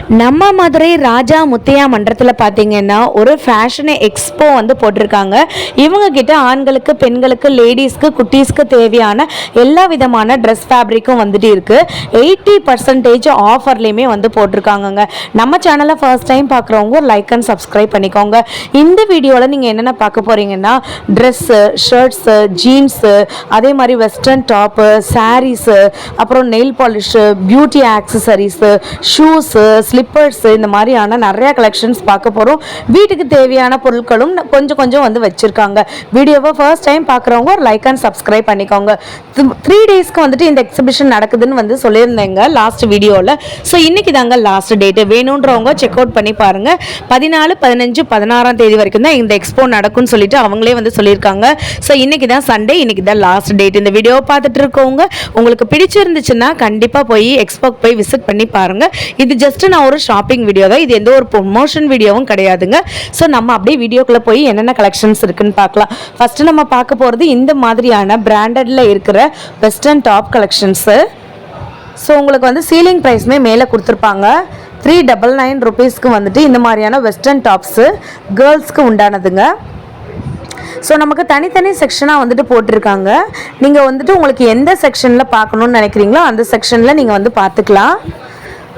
நம்ம மதுரை ராஜா முத்தையா மன்றத்தில் பார்த்தீங்கன்னா ஒரு ஃபேஷன் எக்ஸ்போ வந்து போட்டிருக்காங்க. இவங்க கிட்ட ஆண்களுக்கு, பெண்களுக்கு, லேடிஸ்க்கு, குட்டீஸ்க்கு தேவையான எல்லா விதமான ட்ரெஸ் ஃபேப்ரிக்கும் வந்துட்டு இருக்கு. 80% ஆஃபர்லேயுமே வந்து போட்டிருக்காங்கங்க. நம்ம சேனலை ஃபர்ஸ்ட் டைம் பார்க்குறவங்க லைக் அண்ட் சப்ஸ்கிரைப் பண்ணிக்கோங்க. இந்த வீடியோவில் நீங்கள் என்னென்ன பார்க்க போகிறீங்கன்னா ட்ரெஸ்ஸு, ஷர்ட்ஸு, ஜீன்ஸு, அதே மாதிரி வெஸ்டர்ன் டாப்பு, சாரீஸு, அப்புறம் nail polish, beauty accessories, shoes, slippers, இந்த மாதிரியான நிறைய கலெக்ஷன்ஸ் பார்க்க போகிறோம். வீட்டுக்கு தேவையான பொருட்களும் கொஞ்சம் கொஞ்சம் வந்து வச்சுருக்காங்க. வீடியோவை ஃபர்ஸ்ட் டைம் பார்க்குறவங்க ஒரு லைக் அண்ட் சப்ஸ்கிரைப் பண்ணிக்கோங்க. 3 டேஸ்க்கு வந்துட்டு இந்த எக்ஸிபிஷன் நடக்குதுன்னு வந்து சொல்லியிருந்தேங்க லாஸ்ட் வீடியோவில். ஸோ இன்றைக்கி தாங்க லாஸ்ட் டேட்டு. வேணுன்றவங்க செக் அவுட் பண்ணி பாருங்கள். 14, 15, 16ஆம் தேதி வரைக்கும் தான் இந்த எக்ஸ்போ நடக்கும்னு சொல்லிட்டு அவங்களே வந்து சொல்லியிருக்காங்க. ஸோ இன்றைக்கி தான் சண்டே, இன்றைக்கி தான் லாஸ்ட் டேட். இந்த வீடியோவை பார்த்துட்டு இருக்கவங்க உங்களுக்கு பிடிச்சிருந்துச்சுன்னா கண்டிப்பாக போய் எக்ஸ்போக்கு போய் விசிட் பண்ணி பாருங்கள். இது ஜஸ்ட் நான் ஒரு ஷாப்பிங் வீடியோ தான், இது எந்த ஒரு ப்ரொமோஷன் வீடியோவும் கிடையாதுங்க. ஸோ நம்ம அப்படியே வீடியோக்குள்ளே போய் என்னென்ன கலெக்ஷன்ஸ் இருக்குன்னு பார்க்கலாம். ஃபஸ்ட்டு நம்ம பார்க்க போகிறது இந்த மாதிரியான பிராண்டடில் இருக்கிற வெஸ்டர்ன் டாப் கலெக்ஷன்ஸு. ஸோ உங்களுக்கு வந்து சீலிங் ப்ரைஸுமே மேலே கொடுத்துருப்பாங்க. 399 rupeesக்கு வந்துட்டு இந்த மாதிரியான வெஸ்டர்ன் டாப்ஸு கேர்ள்ஸ்க்கு உண்டானதுங்க. ஸோ நமக்கு தனித்தனி செக்ஷனாக வந்துட்டு போட்டிருக்காங்க. நீங்கள் வந்துட்டு உங்களுக்கு எந்த செக்ஷனில் பார்க்கணுன்னு நினைக்கிறீங்களோ அந்த செக்ஷனில் நீங்கள் வந்து பார்த்துக்கலாம்.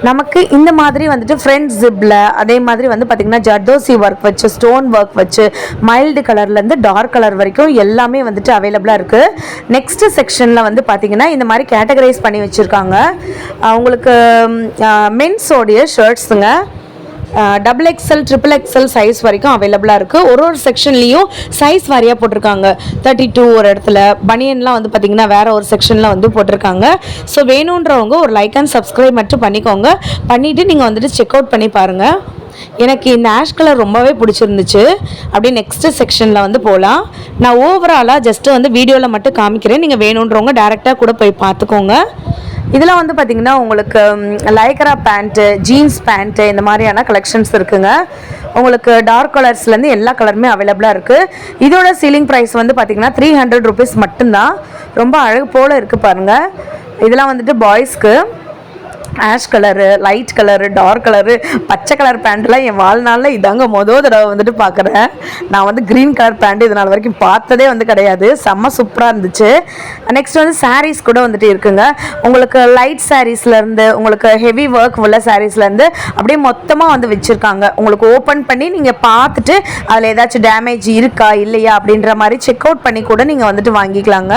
நமக்கு இந்த மாதிரி வந்துட்டு ஃப்ரண்ட் ஜிப்பில், அதே மாதிரி வந்து பார்த்திங்கன்னா ஜர்தோசி ஒர்க் வச்சு, ஸ்டோன் ஒர்க் வச்சு, மைல்டு கலர்லேருந்து டார்க் கலர் வரைக்கும் எல்லாமே வந்துட்டு அவைலபிளாக இருக்குது. நெக்ஸ்ட்டு செக்ஷனில் வந்து பார்த்திங்கன்னா இந்த மாதிரி கேட்டகரைஸ் பண்ணி வச்சுருக்காங்க. உங்களுக்கு மென்ஸோடைய ஷர்ட்ஸுங்க XXL, XXL சைஸ் வரைக்கும் அவைலபிளாக இருக்குது. ஒரு செக்ஷன்லேயும் சைஸ் வாரியாக போட்டிருக்காங்க. 32 ஒரு இடத்துல, பனியன்லாம் வந்து பார்த்திங்கன்னா வேறு ஒரு செக்ஷனில் வந்து போட்டிருக்காங்க. ஸோ வேணுன்றவங்க ஒரு லைக் அண்ட் சப்ஸ்கிரைப் மட்டும் பண்ணிக்கோங்க. பண்ணிவிட்டு நீங்கள் வந்துட்டு செக் அவுட் பண்ணி பாருங்கள். எனக்கு இந்த ஆஷ் கலர் ரொம்பவே பிடிச்சிருந்துச்சு. அப்படியே நெக்ஸ்ட்டு செக்ஷனில் வந்து போகலாம். நான் ஓவராலாக ஜஸ்ட்டு வந்து வீடியோவில் மட்டும் காமிக்கிறேன். நீங்கள் வேணுன்றவங்க டேரெக்டாக கூட போய் பார்த்துக்கோங்க. இதெல்லாம் வந்து பார்த்திங்கன்னா உங்களுக்கு லைக்ரா பேண்ட்டு, ஜீன்ஸ் பேண்ட்டு, இந்த மாதிரியான கலெக்ஷன்ஸ் இருக்குங்க. உங்களுக்கு டார்க் கலர்ஸ்லேருந்து எல்லா கலருமே அவைலபிளாக இருக்குது. இதோட சீலிங் ப்ரைஸ் வந்து பார்த்திங்கன்னா 300 rupees மட்டும்தான். ரொம்ப அழகு போல் இருக்குது பாருங்கள். இதெல்லாம் வந்துட்டு பாய்ஸ்க்கு ash colour, light colour, dark colour, பச்சை கலர் பேண்ட்லாம் என் வாழ்நாளில் இதாங்க தடவை வந்துட்டு பார்க்குறேன். நான் வந்து க்ரீன் கலர் பேண்ட் இதனால் வரைக்கும் பார்த்ததே வந்து கிடையாது. செம்ம சூப்பராக இருந்துச்சு. நெக்ஸ்ட் வந்து சாரீஸ் கூட வந்துட்டு இருக்குங்க. உங்களுக்கு லைட் சாரீஸ்லேருந்து உங்களுக்கு ஹெவி ஒர்க் உள்ள சாரீஸ்லேருந்து அப்படியே மொத்தமாக வந்து வச்சுருக்காங்க. உங்களுக்கு ஓப்பன் பண்ணி நீங்கள் பார்த்துட்டு அதில் ஏதாச்சும் டேமேஜ் இருக்கா இல்லையா அப்படின்ற மாதிரி செக் அவுட் பண்ணி கூட நீங்கள் வந்துட்டு வாங்கிக்கலாங்க.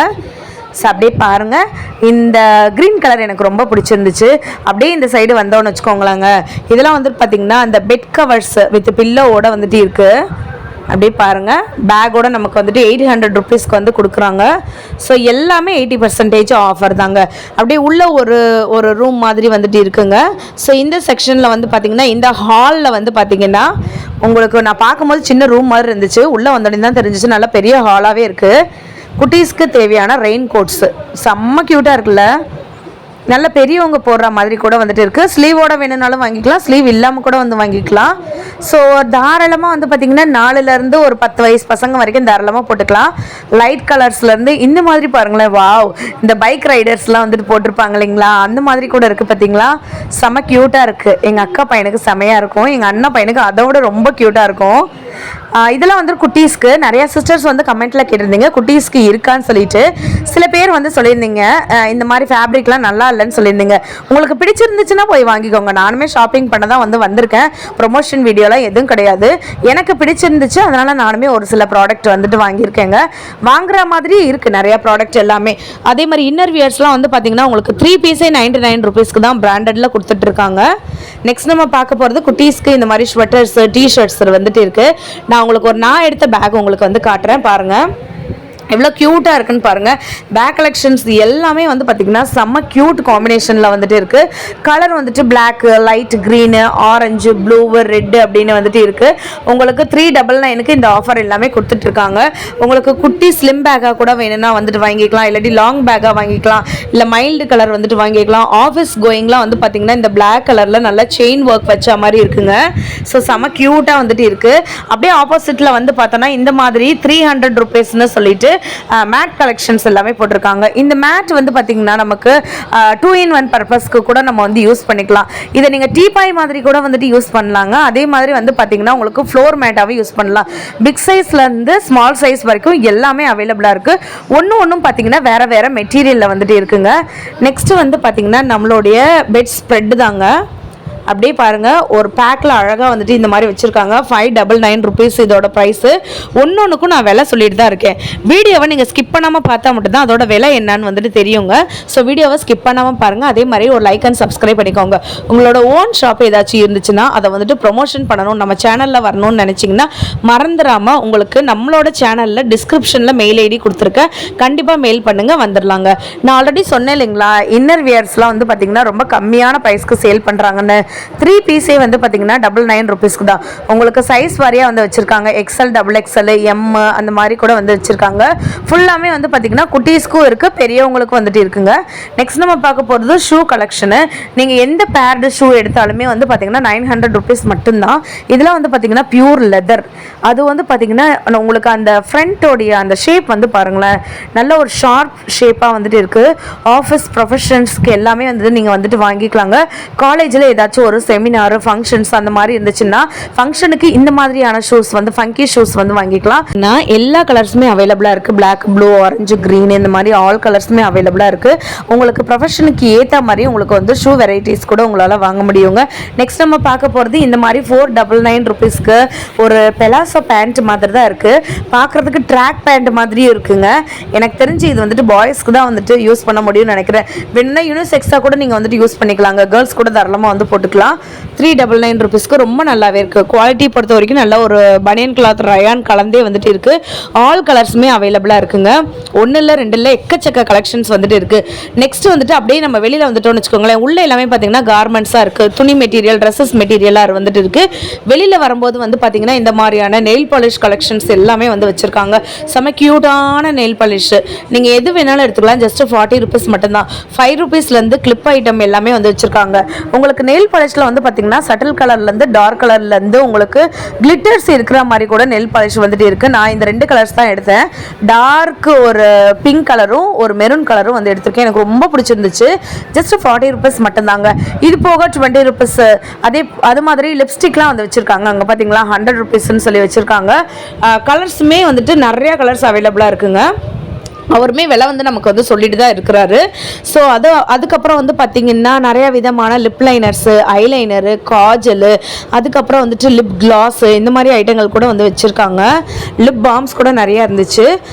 ஸோ அப்படியே பாருங்கள். இந்த க்ரீன் கலர் எனக்கு ரொம்ப பிடிச்சிருந்துச்சு. அப்படியே இந்த சைடு வந்தோன்னு வச்சுக்கோங்களாங்க. இதெல்லாம் வந்துட்டு பார்த்திங்கன்னா அந்த பெட் கவர்ஸ் வித் பில்லோவோட வந்துட்டு இருக்குது. அப்படியே பாருங்கள். பேக்கோட நமக்கு வந்துட்டு 800 rupeesக்கு வந்து கொடுக்குறாங்க. ஸோ எல்லாமே 80% ஆஃபர் தாங்க. அப்படியே உள்ள ஒரு ரூம் மாதிரி வந்துட்டு இருக்குங்க. ஸோ இந்த செக்ஷனில் வந்து பார்த்திங்கன்னா இந்த ஹாலில் வந்து பார்த்திங்கன்னா உங்களுக்கு நான் பார்க்கும்போது சின்ன ரூம் மாதிரி இருந்துச்சு. உள்ளே வந்தோடனே தான் தெரிஞ்சிச்சு நல்ல பெரிய ஹாலாகவே இருக்குது. குட்டீஸ்க்கு தேவையான ரெயின் கோட்ஸு செம்ம க்யூட்டாக இருக்குல்ல. நல்ல பெரியவங்க போடுற மாதிரி கூட வந்துட்டு இருக்குது. ஸ்லீவோட வேணும்னாலும் வாங்கிக்கலாம், ஸ்லீவ் இல்லாமல் கூட வந்து வாங்கிக்கலாம். ஸோ தாராளமாக வந்து பார்த்திங்கன்னா 4லேருந்து ஒரு 10 வயசு பசங்க வரைக்கும் தாராளமாக போட்டுக்கலாம். லைட் கலர்ஸ்லேருந்து இந்த மாதிரி பாருங்களேன். வாவ், இந்த பைக் ரைடர்ஸ்லாம் வந்துட்டு போட்டிருப்பாங்க இல்லைங்களா, அந்த மாதிரி கூட இருக்குது பார்த்திங்களா. செம்ம க்யூட்டாக இருக்குது. எங்கள் அக்கா பையனுக்கு செமையாக இருக்கும், எங்கள் அண்ணன் பையனுக்கு அதோட ரொம்ப க்யூட்டாக இருக்கும். இதெல்லாம் வந்து குட்டீஸ்க்கு நிறைய சிஸ்டர்ஸ் வந்து கமெண்ட்டில் கேட்டிருந்தீங்க குட்டீஸ்க்கு இருக்கான்னு சொல்லிட்டு. சில பேர் வந்து சொல்லியிருந்தீங்க இந்த மாதிரி ஃபேப்ரிக்லாம் நல்லா இல்லைன்னு சொல்லியிருந்தீங்க. உங்களுக்கு பிடிச்சிருந்துச்சுன்னா போய் வாங்கிக்கோங்க. நானுமே ஷாப்பிங் பண்ண தான் வந்திருக்கேன். ப்ரொமோஷன் வீடியோலாம் எதுவும் கிடையாது. எனக்கு பிடிச்சிருந்துச்சு, அதனால் நானுமே ஒரு சில ப்ராடக்ட் வந்துட்டு வாங்கியிருக்கேங்க. வாங்குற மாதிரி இருக்குது நிறையா ப்ராடக்ட் எல்லாமே. அதே மாதிரி இன்னர் வியர்ஸ்லாம் வந்து பார்த்திங்கன்னா உங்களுக்கு 3 பீஸே 99 rupeesக்கு தான் பிராண்டடில் கொடுத்துட்ருக்காங்க. நெக்ஸ்ட் நம்ம பார்க்க போகிறது குட்டீஸ்க்கு இந்த மாதிரி ஸ்வெட்டர்ஸ், டிஷர்ட்ஸ் வந்துட்டு இருக்குது. நான் உங்களுக்கு நான் எடுத்த பேக் உங்களுக்கு வந்து காட்டுறேன் பாருங்கள். எவ்வளோ க்யூட்டாக இருக்குன்னு பாருங்கள். பேக் கலெக்ஷன்ஸ் எல்லாமே வந்து பார்த்திங்கன்னா செம்ம க்யூட் காம்பினேஷனில் வந்துட்டு இருக்குது. கலர் வந்துட்டு black, light green, orange, blue, red அப்படின்னு வந்துட்டு இருக்குது. உங்களுக்கு 399க்கு இந்த ஆஃபர் எல்லாமே கொடுத்துட்ருக்காங்க. உங்களுக்கு குட்டி ஸ்லிம் பேக்காக கூட வேணும்னா வந்துட்டு வாங்கிக்கலாம், இல்லாட்டி லாங் பேக்காக வாங்கிக்கலாம், இல்லை மைல்டு கலர் வந்துட்டு வாங்கிக்கலாம். ஆஃபீஸ் கோயிங்லாம் வந்து பார்த்திங்கன்னா இந்த பிளாக் கலரில் நல்லா செயின் ஒர்க் வச்ச மாதிரி இருக்குங்க. ஸோ செம்ம க்யூட்டாக வந்துட்டு இருக்குது. அப்படியே ஆப்போசிட்டில் வந்து பார்த்தோன்னா இந்த மாதிரி 300 rupeesன்னு சொல்லிட்டு மேட் கலெக்ஷன்ஸ் எல்லாமே போட்டிருக்காங்க. இந்த மேட் வந்து பார்த்தீங்கன்னா நமக்கு 2-in-1 பர்பஸ்க்கு கூட நம்ம வந்து யூஸ் பண்ணிக்கலாம். இதை நீங்கள் டீபாய் மாதிரி கூட வந்துட்டு யூஸ் பண்ணலாங்க. அதே மாதிரி வந்து பார்த்தீங்கன்னா உங்களுக்கு ஃப்ளோர் மேட்டாகவே யூஸ் பண்ணலாம். பிக் சைஸ்லேருந்து ஸ்மால் சைஸ் வரைக்கும் எல்லாமே அவைலபிளாக இருக்குது. ஒன்றும் பார்த்தீங்கன்னா வேறு மெட்டீரியலில் வந்துட்டு இருக்குங்க. நெக்ஸ்ட் வந்து பார்த்தீங்கன்னா நம்மளுடைய பெட் ஸ்ப்ரெட் தாங்க. அப்படியே பாருங்கள், ஒரு பேக்கில் அழகாக வந்துட்டு இந்த மாதிரி வச்சுருக்காங்க. 599 rupees இதோட ப்ரைஸு. ஒன்றுக்கும் நான் விலை சொல்லிட்டு தான் இருக்கேன். வீடியோவை நீங்கள் ஸ்கிப் பண்ணாமல் பார்த்தா மட்டும்தான் அதோட விலை என்னன்னு வந்துட்டு தெரியுங்க. ஸோ வீடியோவை ஸ்கிப் பண்ணாமல் பாருங்கள். அதே மாதிரி ஒரு லைக் அண்ட் சப்ஸ்கிரைப் பண்ணிக்கோங்க. உங்களோட ஓன் ஷாப் ஏதாச்சும் இருந்துச்சுன்னா அதை வந்துட்டு ப்ரொமோஷன் பண்ணணும், நம்ம சேனலில் வரணும்னு நினச்சிங்கன்னா மறந்துடாமல் உங்களுக்கு நம்மளோட சேனலில் டிஸ்கிரிப்ஷனில் மெயில் ஐடி கொடுத்துருக்கேன். கண்டிப்பாக மெயில் பண்ணுங்கள், வந்துடலாங்க. நான் ஆல்ரெடி சொன்னேன் இல்லைங்களா, இன்னர் வியர்ஸ்லாம் வந்து பார்த்திங்கன்னா ரொம்ப கம்மியான ப்ரைஸ்க்கு சேல் பண்ணுறாங்கன்னு. 3 பீஸே வந்து பார்த்தீங்கன்னா 99 rupeesக்கு தான். உங்களுக்கு சைஸ் வாரியாக வந்து வச்சுருக்காங்க. XL, XXL, M அந்த மாதிரி கூட வந்து வச்சுருக்காங்க. ஃபுல்லாமே வந்து பார்த்தீங்கன்னா குட்டீஸ்க்கும் இருக்குது, பெரியவங்களுக்கும் வந்துட்டு இருக்குங்க. நெக்ஸ்ட் நம்ம பார்க்க போகிறது ஷூ கலெக்ஷனு. நீங்கள் எந்த பேர்டு ஷூ எடுத்தாலுமே வந்து பார்த்தீங்கன்னா 900 rupees மட்டும்தான். இதெல்லாம் வந்து பார்த்தீங்கன்னா பியூர் லெதர். அது வந்து பார்த்தீங்கன்னா உங்களுக்கு அந்த ஃப்ரண்ட்டோடைய அந்த ஷேப் வந்து பாருங்களேன், நல்ல ஒரு ஷார்ப் ஷேப்பாக வந்துட்டு இருக்குது. ஆஃபீஸ் ப்ரொஃபஷன்ஸ்க்கு எல்லாமே வந்துட்டு நீங்கள் வந்துட்டு வாங்கிக்கலாங்க. காலேஜில் ஏதாச்சும் ஒரு செமினார் ஃபங்க்ஷன்ஸ் அந்த மாதிரி இருந்துச்சுன்னா ஃபங்க்ஷனுக்கு இந்த மாதிரியான ஷூஸ் வந்து ஃபங்கி ஷூஸ் வந்து வாங்கிக்கலாம். நான் எல்லா கலர்ஸுமே அவைலபிளாக இருக்குது. பிளாக், ப்ளூ, ஆரஞ்சு, க்ரீன் இந்த மாதிரி ஆல் கலர்ஸுமே அவைலபிளாக இருக்குது. உங்களுக்கு ப்ரொஃபஷனுக்கு ஏற்ற மாதிரி உங்களுக்கு வந்து ஷூ வெரைட்டிஸ் கூட உங்களால் வாங்க முடியுங்க. நெக்ஸ்ட் நம்ம பார்க்க போகிறது இந்த மாதிரி 499 rupeesக்கு ஒரு பெலாசோ பேண்ட் மாதிரி தான் இருக்குது. பார்க்குறதுக்கு ட்ராக் பேண்ட் மாதிரியும் இருக்குங்க. எனக்கு தெரிஞ்சு இது வந்துட்டு பாய்ஸ்க்கு தான் வந்துட்டு யூஸ் பண்ண முடியும்னு நினைக்கிறேன். வேணும்னா யூனிசெக்ஸாக கூட நீங்கள் வந்துட்டு யூஸ் பண்ணிக்கலாங்க. கேர்ள்ஸ் கூட தாராளமாக வந்து போட்டுக்கலாம். 399 rupeesக்கு ரொம்ப நல்லாவே இருக்குது. குவாலிட்டி பொறுத்த வரைக்கும் நல்ல ஒரு பனியன் கிளாத் ரயான் கலந்தே வந்துட்டு இருக்குது. ஆல் கலர்ஸுமே அவைலபிளாக இருக்குங்க. 1 இல்லை 2 இல்லை எக்கச்சக்க கலெக்ஷன்ஸ் வந்துட்டு இருக்குது. நெக்ஸ்ட் வந்துட்டு அப்படியே நம்ம வெளியில் வந்துட்டோம்னு வச்சுக்கோங்களேன், உள்ளே எல்லாமே பார்த்தீங்கன்னா கார்மெண்ட்ஸாக இருக்குது. துணி மெட்டீரியல், ட்ரெஸ்ஸஸ் மெட்டீரியலாக வந்துட்டு இருக்குது. வெளியில் வரும்போது வந்து பார்த்தீங்கன்னா இந்த மாதிரியான நெயில் பாலிஷ் கலெக்ஷன்ஸ் எல்லாமே வந்து வச்சுருக்காங்க. செம்ம க்யூட்டான நெயில் பாலிஷ். நீங்கள் எது வேணாலும் எடுத்துக்கலாம். ஜஸ்ட் 40 rupees மட்டும்தான். 5 rupeesலேருந்து கிளிப் ஐட்டம் எல்லாமே வந்து வச்சுருக்காங்க. உங்களுக்கு நெயில் பாலிஷில் வந்து பார்த்தீங்கன்னா சட்டில் கலர்லேருந்து டார்க் கலர்லேருந்து உங்களுக்கு கிளிட்டர்ஸ் இருக்கிற மாதிரி கூட நெல் பாலிஷ் வந்துட்டு இருக்குது. நான் இந்த 2 கலர்ஸ் தான் எடுத்தேன். டார்க் ஒரு பிங்க் கலரும் ஒரு மெரூன் கலரும் வந்து எடுத்திருக்கேன். எனக்கு ரொம்ப பிடிச்சிருந்துச்சு. ஜஸ்ட் 40 rupees மட்டும்தாங்க. இது போக 20 rupees அது மாதிரி லிப்ஸ்டிக்லாம் வந்து வச்சுருக்காங்க. அங்கே பார்த்தீங்களா 100 rupeesன்னு சொல்லி வச்சுருக்காங்க. கலர்ஸுமே வந்துட்டு நிறையா கலர்ஸ் அவைலபிளாக இருக்குங்க. அவருமே விலை வந்து நமக்கு வந்து சொல்லிட்டு தான் இருக்கிறாரு. ஸோ அதுக்கப்புறம் வந்து பார்த்திங்கன்னா நிறையா விதமான லிப் லைனர்ஸு, ஐலைனரு, காஜலு, அதுக்கப்புறம் வந்துட்டு லிப் கிளாஸு இந்த மாதிரி ஐட்டங்கள் கூட வந்து வச்சுருக்காங்க. லிப் பாம்ஸ் கூட நிறையா இருந்துச்சு.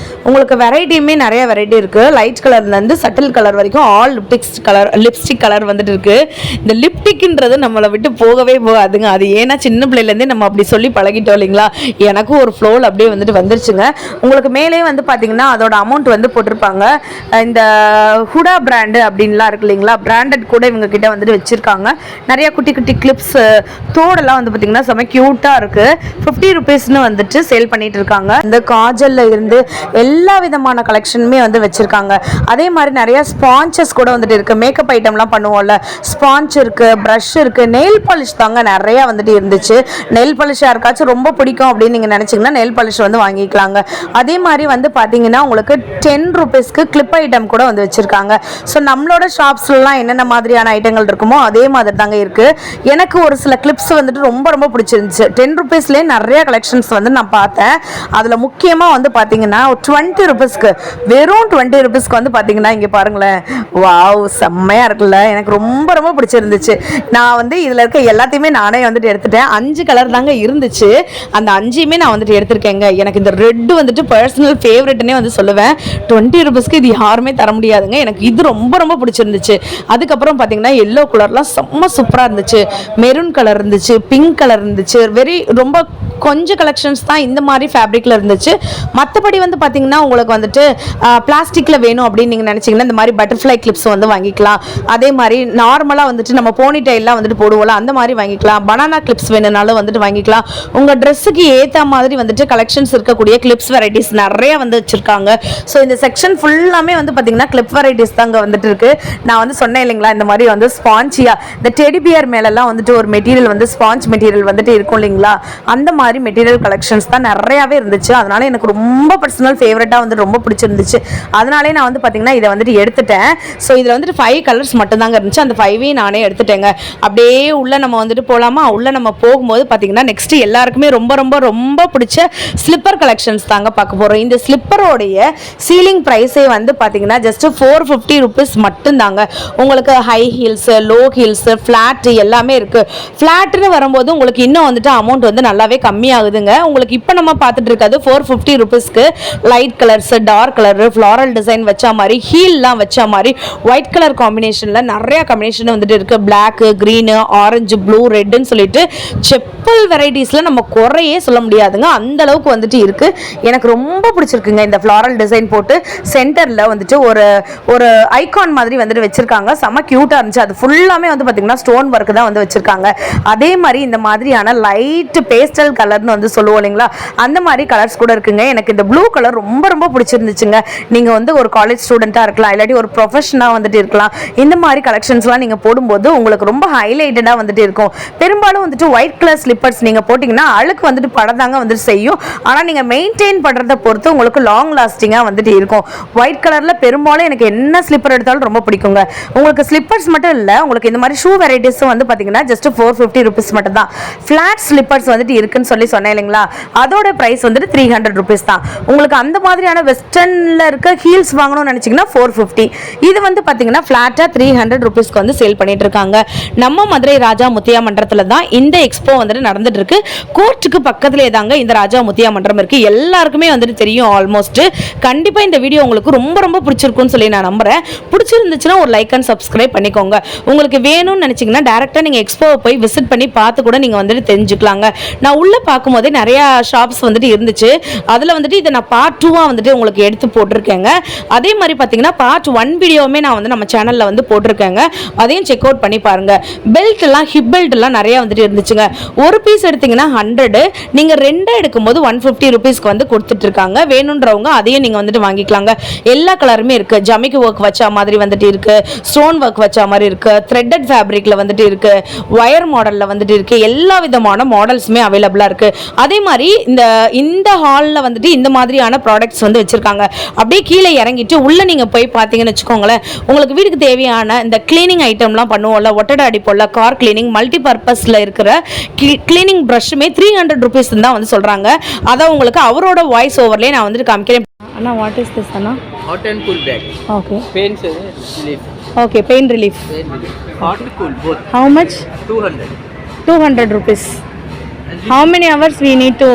உங்களுக்கு வெரைட்டியுமே நிறையா வெரைட்டி இருக்குது. லைட் கலர்லேருந்து சட்டில் கலர் வரைக்கும் ஆல் லிப்ஸ்டிக் கலர் வந்துட்டு இருக்குது. இந்த லிப்டிக்ன்றது நம்மளை விட்டு போகவே போகாதுங்க. அது ஏன்னா சின்ன பிள்ளைலேருந்தே நம்ம அப்படி சொல்லி பழகிட்டோம் இல்லைங்களா. எனக்கும் ஒரு ஃப்ளோவில் அப்படியே வந்துட்டு வந்துருச்சுங்க. உங்களுக்கு மேலே வந்து பார்த்திங்கன்னா அதோட அமௌண்ட் வந்து போட்டிருப்பாங்க. இந்த ஹுடா பிராண்டு அப்படின்லாம் இருக்கு இல்லைங்களா, பிராண்டட் கூட இவங்க கிட்ட வந்துட்டு வச்சிருக்காங்க. நிறைய குட்டி குட்டி கிளிப்ஸ், தோடெல்லாம் வந்து பார்த்தீங்கன்னா செம்ம க்யூட்டாக இருக்கு. 50 rupeesன்னு வந்துட்டு சேல் பண்ணிட்டு இருக்காங்க. இந்த காஜல்ல இருந்து எல்லா விதமான கலெக்ஷனுமே வந்து வச்சிருக்காங்க. அதே மாதிரி நிறைய ஸ்பான்சஸ் கூட வந்துட்டு இருக்கு. மேக்கப் ஐட்டம்லாம் பண்ணுவோம்ல, ஸ்பான்ச் இருக்கு, ப்ரஷ் இருக்கு, நெயில் பாலிஷ் தாங்க நிறைய வந்துட்டு இருந்துச்சு. நெயில் பாலிஷ் யாருக்காச்சும் ரொம்ப பிடிக்கும் அப்படின்னு நீங்க நினைச்சீங்கன்னா நெயில் பாலிஷ் வந்து வாங்கிக்கலாங்க. அதே மாதிரி வந்து பார்த்தீங்கன்னா உங்களுக்கு 10 rupeesக்கு கிளிப் ஐட்டம் கூட வந்து வச்சுருக்காங்க. ஸோ நம்மளோட ஷாப்ஸ்லாம் என்னென்ன மாதிரியான ஐட்டங்கள் இருக்குமோ அதே மாதிரி தாங்க இருக்குது. எனக்கு ஒரு சில கிளிப்ஸ் வந்துட்டு ரொம்ப ரொம்ப பிடிச்சிருந்துச்சு. 10 rupeesலேயே நிறைய கலெக்ஷன்ஸ் வந்து நான் பார்த்தேன். அதில் முக்கியமாக வந்து பார்த்தீங்கன்னா 20 rupeesக்கு, வெறும் 20 rupeesக்கு வந்து பார்த்தீங்கன்னா இங்கே பாருங்களேன், வாவ் செம்மையாக இருக்குல்ல. எனக்கு ரொம்ப ரொம்ப பிடிச்சிருந்துச்சு. நான் வந்து இதில் இருக்க எல்லாத்தையுமே நானே வந்துட்டு எடுத்துட்டேன். 5 கலர் தாங்க இருந்துச்சு. அந்த 5யுமே நான் வந்துட்டு எடுத்திருக்கேங்க. எனக்கு இந்த ரெட்டு வந்துட்டு பர்சனல் ஃபேவரெட்னே வந்து சொல்லுவேன். 20 rupeesக்கு இது யாருமே தர முடியாதுங்க. எனக்கு இது ரொம்ப ரொம்ப பிடிச்சிருந்துச்சு. அதுக்கப்புறம் பார்த்தீங்கன்னா எல்லோ கலர்லாம் செம்ம சூப்பராக இருந்துச்சு. மெரூன் கலர் இருந்துச்சு, பிங்க் கலர் இருந்துச்சு. ரொம்ப கொஞ்சம் கலெக்ஷன்ஸ் தான் இந்த மாதிரி ஃபேப்ரிக்கில் இருந்துச்சு. மற்றபடி வந்து பார்த்தீங்கன்னா உங்களுக்கு வந்துட்டு பிளாஸ்டிக்கில் வேணும் அப்படின்னு நீங்கள் நினச்சிங்கன்னா இந்த மாதிரி பட்டர்ஃப்ளை கிளிப்ஸ் வந்து வாங்கிக்கலாம். அதே மாதிரி நார்மலாக வந்துட்டு நம்ம போனி டைல்லாம் வந்துட்டு போடுவோம்ல, அந்த மாதிரி வாங்கிக்கலாம். பனானா கிளிப்ஸ் வேணும்னாலும் வந்துட்டு வாங்கிக்கலாம். உங்கள் ட்ரெஸ்ஸுக்கு ஏற்ற மாதிரி வந்துட்டு கலெக்ஷன்ஸ் இருக்கக்கூடிய கிளிப்ஸ் வெரைட்டிஸ் நிறைய வந்து வச்சுருக்காங்க. ஸோ இந்த செக்ஷன் ஃபுல்லாமே வந்து பார்த்தீங்கன்னா கிளிப் வெரைட்டிஸ் தாங்க வந்துட்டு இருக்கு. நான் வந்து சொன்னேன் இல்லைங்களா, இந்த மாதிரி வந்து ஸ்பான்ச்சியா இந்த டெடி பியர் மேலெல்லாம் வந்துட்டு ஒரு மெட்டீரியல் வந்து ஸ்பான்ச் மெட்டீரியல் வந்துட்டு இருக்கும் இல்லைங்களா, அந்த மாதிரி மாதிரி மெட்டீரியல் கலெக்ஷன்ஸ் தான் நிறையாவே இருந்துச்சு. அதனால எனக்கு ரொம்ப பர்சனல் ஃபேவரட்டாக வந்து ரொம்ப பிடிச்சிருந்துச்சு. அதனாலே நான் வந்து பார்த்தீங்கன்னா இதை வந்துட்டு எடுத்துட்டேன். ஸோ இதில் வந்துட்டு 5 கலர்ஸ் மட்டும்தாங்க இருந்துச்சு. அந்த 5ஐயும் நானே எடுத்துட்டேங்க. அப்படியே உள்ளே நம்ம வந்துட்டு போகலாமா? உள்ளே நம்ம போகும்போது பார்த்தீங்கன்னா நெக்ஸ்ட்டு எல்லாருக்குமே ரொம்ப ரொம்ப ரொம்ப பிடிச்ச ஸ்லிப்பர் கலெக்ஷன்ஸ் தாங்க பார்க்க போகிறோம். இந்த ஸ்லிப்பரோடைய சீலிங் ப்ரைஸே வந்து பார்த்தீங்கன்னா ஜஸ்ட் 450 ருபீஸ் மட்டும்தாங்க. உங்களுக்கு high heels, low heels, flat எல்லாமே இருக்குது. ஃப்ளாட்டுன்னு வரும்போது உங்களுக்கு இன்னும் வந்துட்டு அமௌண்ட் வந்து நல்லாவே கம்மியாகுதுங்க. உங்களுக்கு இப்போ நம்ம பார்த்துட்டு இருக்காது 450 ருபீஸ்க்கு light colours, dark colour, floral design வச்ச மாதிரி, ஹீல்லாம் வச்ச மாதிரி, ஒயிட் கலர் காம்பினேஷனில் நிறையா காம்பினேஷன் வந்துட்டு இருக்குது. பிளாக்கு, க்ரீனு, ஆரஞ்சு, ப்ளூ, ரெட்டுன்னு சொல்லிட்டு செப்பல் வெரைட்டிஸில் நம்ம குறையே சொல்ல முடியாதுங்க. அந்த அளவுக்கு வந்துட்டு இருக்குது. எனக்கு ரொம்ப பிடிச்சிருக்குங்க இந்த ஃப்ளாரல் டிசைன் போட்டு சென்டரில் வந்துட்டு ஒரு ஐகான் மாதிரி வந்துட்டு வச்சுருக்காங்க. செம்ம க்யூட்டாக இருந்துச்சு. அது ஃபுல்லாமே வந்து பார்த்திங்கன்னா ஸ்டோன் ஒர்க்கு தான் வந்து வச்சுருக்காங்க. அதே மாதிரி இந்த மாதிரியான லைட் பேஸ்டல் கலர்னு வந்து சொல்லுவோம் இல்லைங்களா, அந்த மாதிரி கலர்ஸ் கூட இருக்குங்க. எனக்கு இந்த ப்ளூ கலர் ரொம்ப ரொம்ப பிடிச்சிருந்துச்சுங்க. நீங்கள் வந்து ஒரு காலேஜ் ஸ்டூடெண்ட்டாக இருக்கலாம், இல்லாட்டி ஒரு ப்ரொஃபஷனாக வந்துட்டு இருக்கலாம். இந்த மாதிரி கலெக்ஷன்ஸ்லாம் நீங்கள் போடும்போது உங்களுக்கு ரொம்ப ஹைலைட்டடாக வந்துட்டு இருக்கும். பெரும்பாலும் வந்துட்டு ஒயிட் கலர் ஸ்லிப்பர்ஸ் நீங்கள் போட்டிங்கன்னா அழுக்கு வந்துட்டு படதாங்க வந்துட்டு செய்யும். ஆனால் நீங்கள் மெயின்டைன் பண்ணுறதை பொறுத்து உங்களுக்கு லாங் லாஸ்டிங்காக வந்துட்டு இருக்கும். ஒயிட் கலரில் பெரும்பாலும் எனக்கு என்ன ஸ்லிப்பர் எடுத்தாலும் ரொம்ப பிடிக்குங்க. உங்களுக்கு ஸ்லிப்பர்ஸ் மட்டும் இல்லை, உங்களுக்கு இந்த மாதிரி ஷூ வெரைட்டிஸும் வந்து பார்த்தீங்கன்னா ஜஸ்ட் 450 ருபீஸ் மட்டும் தான். ஃப்ளாட் ஸ்லிப்பர்ஸ் வந்துட்டு இருக்குன்னு சொன்னேன் இல்லைங்களா, அதோட ப்ரைஸ் வந்துட்டு 300 ருபீஸ் தான். உங்களுக்கு அந்த மாதிரியான வெஸ்டர்னில் இருக்க ஹீல்ஸ் வாங்கணும்னு நினச்சிங்கன்னா 450. இது வந்து பார்த்தீங்கன்னா ஃப்ளாட்டாக 300 ருபீஸ்க்கு வந்து சேல் பண்ணிட்டு இருக்காங்க. நம்ம மதுரை ராஜா முத்தையா மன்றத்தில் தான் இந்த எக்ஸ்போ வந்துட்டு நடந்துட்டு இருக்கு. கோர்ட்டுக்கு பக்கத்துலேயே தாங்க இந்த ராஜா முத்தையா மன்றம் இருக்கு. எல்லாருக்குமே வந்துட்டு தெரியும் ஆல்மோஸ்ட். கண்டிப்பாக இந்த வீடியோ உங்களுக்கு ரொம்ப ரொம்ப பிடிச்சிருக்குன்னு சொல்லி நான் நம்புறேன். பிடிச்சிருந்துச்சுன்னா ஒரு லைக் அண்ட் சப்ஸ்கிரைப் பண்ணிக்கோங்க. உங்களுக்கு வேணும்னு நினச்சிங்கன்னா டேரெக்டாக நீங்கள் எக்ஸ்போவை போய் விசிட் பண்ணி பார்த்து கூட நீங்கள் வந்துட்டு தெரிஞ்சுக்கலாங்க. நான் உள்ளே பார்க்கும்போதே நிறையா ஷாப்ஸ் வந்துட்டு இருந்துச்சு. அதில் வந்துட்டு இதை நான் பார்ட் 2 வந்துட்டு உங்களுக்கு எடுத்து போட்டிருக்கேங்க. அதே மாதிரி பார்த்தீங்கன்னா பார்ட் 1 வீடியோவுமே நான் வந்து நம்ம சேனலில் வந்து போட்டிருக்கேங்க. அதையும் செக் அவுட் பண்ணி பாருங்க. பெல்ட் எல்லாம், ஹிப் பெல்ட் எல்லாம் நிறைய வந்துட்டு இருந்துச்சுங்க. ஒரு பீஸ் எடுத்தீங்கன்னா 100, நீங்கள் 2 எடுக்கும்போது 150 ருபீஸ்க்கு வந்து கொடுத்துட்டு இருக்காங்க. வேணுன்றவங்க அதையும் நீங்கள் வந்துட்டு வாங்கிக்கலாங்க. எல்லா கலருமே இருக்கு. ஜமிக்கு ஒர்க் வச்ச மாதிரி வந்துட்டு இருக்கு, ஸ்டோன் ஒர்க் வச்ச மாதிரி இருக்கு, த்ரெட்டட் ஃபேப்ரிக்ல வந்துட்டு இருக்கு, ஒயர் மாடல்ல வந்துட்டு இருக்கு. எல்லா விதமான மாடல்ஸுமே அவைலபிளா இருக்கு. அதே மாதிரி இந்த ஹாலில் வந்துட்டு இந்த மாதிரியான ப்ராடக்ட்ஸ் வந்து வச்சிருக்காங்க. அப்படியே கீழே இறங்கிட்டு உள்ள நீங்க போய் பார்த்தீங்கன்னு வச்சுக்கோங்களேன், உங்களுக்கு வீட்டுக்கு தேவையான இந்த கிளீனிங் ஐட்டம்லாம் பண்ணுவோம்ல, ஒட்டடை அடிப்போம்ல, கார் கிளீனிங், மல்டி பர்பஸ்ல இருக்கிற கிளீனிங் ப்ரஷ்மே 300 ருபீஸ் தான் வந்து சொல்றாங்க. அதை உங்களுக்கு அவரோட வாய்ஸ் ஓவர்லேயே நான் வந்துட்டு காமிக்கிறேன். அண்ணா, வாட் இஸ் திஸ் அண்ணா? Hot and cool bag. Okay. Pain relief. Okay, pain relief. Hot and cool both. How much? 200. 200 rupees. How many hours we need to?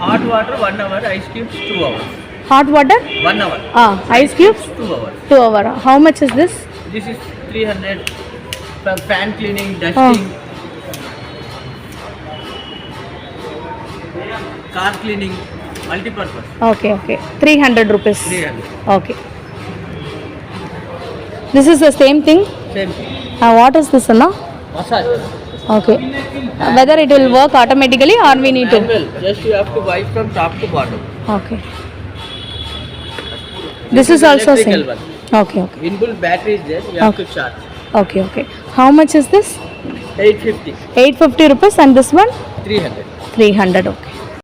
Hot water 1 hour, ice cubes 2 hours. Hot water? 1 hour. Ice cubes? 2 hours. 2 hour. How much is this? This is 300 for fan cleaning, dusting, car cleaning, multi-purpose. Okay. 300 rupees. 300. Okay. This is the same thing? Same thing. What is this, Anna? Massage. Okay. Whether it will work automatically or we need to? Manual. Just you have to wipe from top to bottom. Okay. This is also electrical same. one. Okay. Inbuilt battery is there. You have to charge. Okay. How much is this? 850. 850 rupees and this one? 300. 300. Okay.